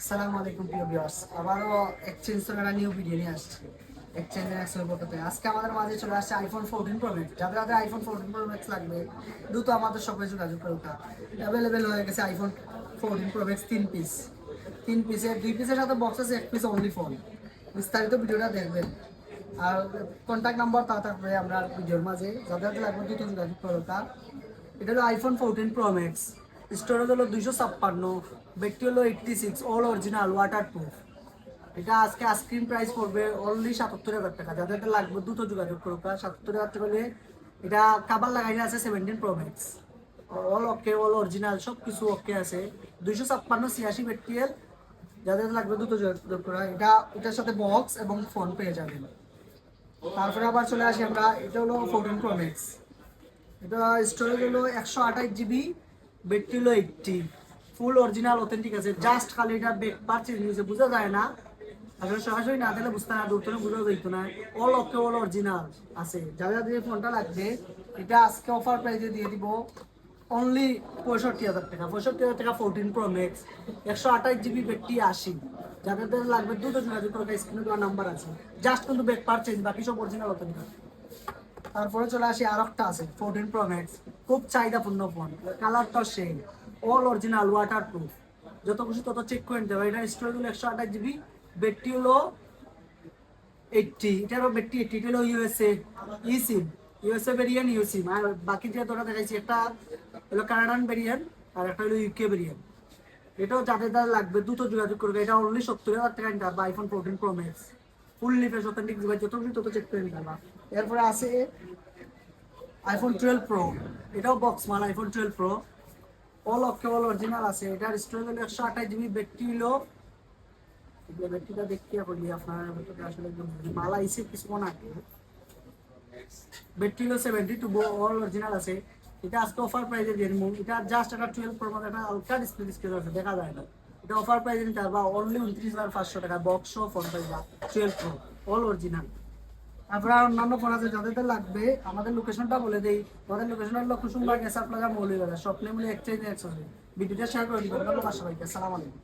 আসসালামু আলাইকুম প্রিয় ভিউয়ার্স, আবারও এক্সচেঞ্জ একটা নিউ ভিডিও নিয়ে আসছি। এক্সচেঞ্জের এক্সের পক্ষে আজকে আমাদের মাঝে চলে আসছে আইফোন 14 প্রো ম্যাক্স। যাদের যাদের আইফোন 14 প্রো ম্যাক্স লাগবে দ্রুত আমাদের সঙ্গে যোগাযোগ করুন। অ্যাভেলেবেল হয়ে গেছে আইফোন 14 প্রো ম্যাক্স 3 পিস। 3 পিসের 2 পিসের সাথে বক্স আছে, 1 পিস অনলি ফোন। বিস্তারিত ভিডিওটা দেখবেন আর কন্ট্যাক্ট নাম্বার তাড়াতাড়ি আমরা ভিডিওর মাঝে যাদের যাদের লাগবে দ্রুত যোগাযোগ করুন। এটা হলো আইফোন 14 প্রো ম্যাক্স, স্টোরেজ হলো 256, ব্যাটারি হলো 86, অল অরিজিনাল ওয়াটার প্রুফ। এটা আজকে আইসক্রিম প্রাইস পড়বে অনলি 77,000 টাকা। যাদের লাগবে দ্রুত যোগাযোগ করুক। 77,000 টাকা হলে এটা কাবার লাগাইলে আছে 17 প্রো ম্যাক্স, অল ওকে, অল অরিজিনাল, সব কিছু ওকে আছে। 256 ব্যাটারি। যাদের লাগবে দ্রুত যোগাযোগ করা। এটার সাথে বক্স এবং ফোন পেয়ে যাবেন। তারপরে আবার চলে আসি আমরা, এটা হলো 14 প্রো ম্যাক্স। এটা স্টোরেজ হলো 128 জিবি, ব্যাটারি হলো 80, ফুল অরিজিনাল অথেন্টিক আছে। জাস্ট খালি এটা ব্যাকপার চেঞ্জ হয়েছে, বোঝা যায় না। আসলে সরাসরি না দিলে বুঝতে না, দূর থেকে বোঝা যাইতো না। অল ওকে, অল অরিজিনাল আছে। যাদের যাদের ফোনটা লাগবে এটা আজকে অফার প্রাইসে দিয়ে দিব অনলি 65,000 টাকা। 65,000 টাকা 14 প্রো ম্যাক্স, 128 জিবি, ব্যাটারি 80। যাদের যাদের লাগবে দ্রুত যোগাযোগ করে, স্ক্রিনে দেওয়া নাম্বার আছে। জাস্ট কিন্তু ব্যাকপার চেঞ্জ, বাকি সব অরিজিনাল অথেন্টিক। তারপরে চলে আসি আর একটা আছে 14 প্রো ম্যাক্স, খুব চাহিদাপূর্ণ ফোন। কালারটা সেই অল অরিজিনাল ওয়াটার প্রুফ, যত খুশি তত চেক করে নিতে হবে। এটা স্টোরেজ হলো 128 জিবি, ব্যাটারি হলো 80। এটার ব্যাটারি 80। এটা হলো USA eSIM, USA variant, eSIM. আর বাকি যে দুটো দেখাইছি, একটা হলো কানাডান ভেরিয়েন্ট আর একটা হলো ইউকে ভেরিয়েন্ট। এটাও যাদের যাদের লাগবে দ্রুত যোগাযোগ করবে। এটা অনলি 70,000 টাকা নিতে হবে iPhone 14 pro max, fully fresh authentic device, যত খুশি তত চেক করে নিতে হবে। এরপরে আছে আইফোন 12 প্রো, এটাও বক্স মাল। আইফোন 12 প্রো অল ওকে, অল অরিজিনাল আছে। এটার স্টোরেজ হলো 128 জিবি, ব্যাটারি হলো, ব্যাটারিটা দেখতে বলি আপনার আসলে মালা আইসে কিছুক্ষণ আগে। ব্যাটারি হলো 72, অল অরিজিনাল আছে। এটা আজকে অফার প্রাইসে দিয়ে দিব। এটা জাস্ট একটা 12 প্রো মধ্যে একটা হালকা ডিসপ্লে আছে, দেখা যায় না। এটা অফার প্রাইসে নিতে পারবা অনলি 29,500 টাকা। বক্স সহ ফোন পাইবা 12 প্রো, অল অরিজিনাল। তারপরে আর অন্যান্য ফোন আছে, যাদের লাগবে আমাদের লোকেশনটা বলে দেই। আমাদের লোকেশন হলো কুসুমবাগ এসআর প্লাজা মৌলিবাজার, স্বপ্নে মূল্য এক্সচেঞ্জ। ভিডিওটা শেয়ার করে দিবেন। ধন্যবাদ সবাইকে, আসসালামু আলাইকুম।